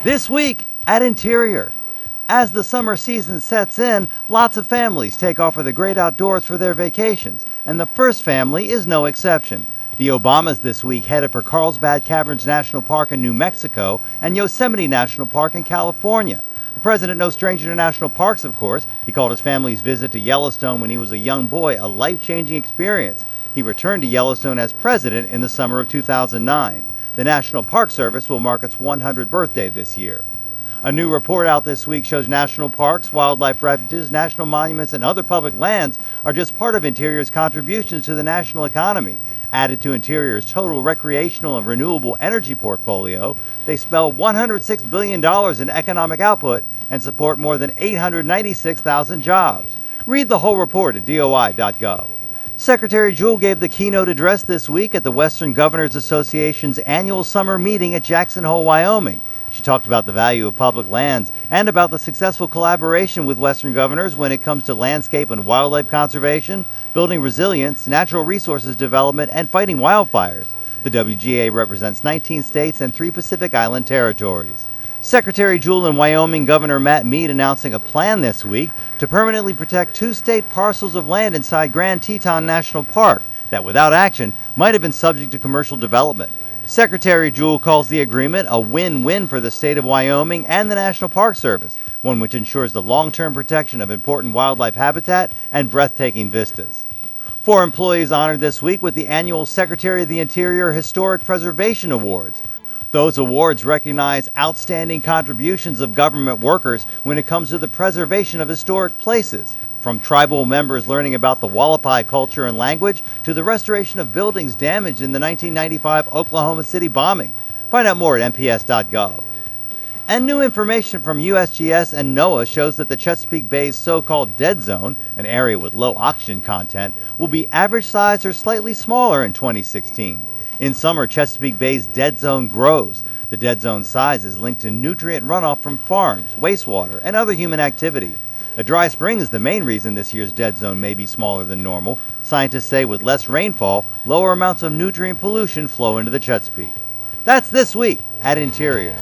This week at Interior. As the summer season sets in, lots of families take off for the great outdoors for their vacations, and the first family is no exception. The Obamas this week headed for Carlsbad Caverns National Park in New Mexico and Yosemite National Park in California. The president no stranger to national parks, of course. He called his family's visit to Yellowstone when he was a young boy a life-changing experience. He returned to Yellowstone as president in the summer of 2009. The National Park Service will mark its 100th birthday this year. A new report out this week shows national parks, wildlife refuges, national monuments, and other public lands are just part of Interior's contributions to the national economy. Added to Interior's total recreational and renewable energy portfolio, they spell $106 billion in economic output and support more than 896,000 jobs. Read the whole report at DOI.gov. Secretary Jewell gave the keynote address this week at the Western Governors Association's annual summer meeting at Jackson Hole, Wyoming. She talked about the value of public lands and about the successful collaboration with Western governors when it comes to landscape and wildlife conservation, building resilience, natural resources development, and fighting wildfires. The WGA represents 19 states and 3 Pacific Island territories. Secretary Jewell and Wyoming Governor Matt Mead announcing a plan this week to permanently protect 2 state parcels of land inside Grand Teton National Park that, without action, might have been subject to commercial development. Secretary Jewell calls the agreement a win-win for the state of Wyoming and the National Park Service, one which ensures the long-term protection of important wildlife habitat and breathtaking vistas. 4 employees honored this week with the annual Secretary of the Interior Historic Preservation Awards. Those awards recognize outstanding contributions of government workers when it comes to the preservation of historic places, from tribal members learning about the Wallapai culture and language to the restoration of buildings damaged in the 1995 Oklahoma City bombing. Find out more at nps.gov. And new information from USGS and NOAA shows that the Chesapeake Bay's so-called dead zone, an area with low oxygen content, will be average size or slightly smaller in 2016. In summer, Chesapeake Bay's dead zone grows. The dead zone size is linked to nutrient runoff from farms, wastewater, and other human activity. A dry spring is the main reason this year's dead zone may be smaller than normal. Scientists say with less rainfall, lower amounts of nutrient pollution flow into the Chesapeake. That's this week at Interior.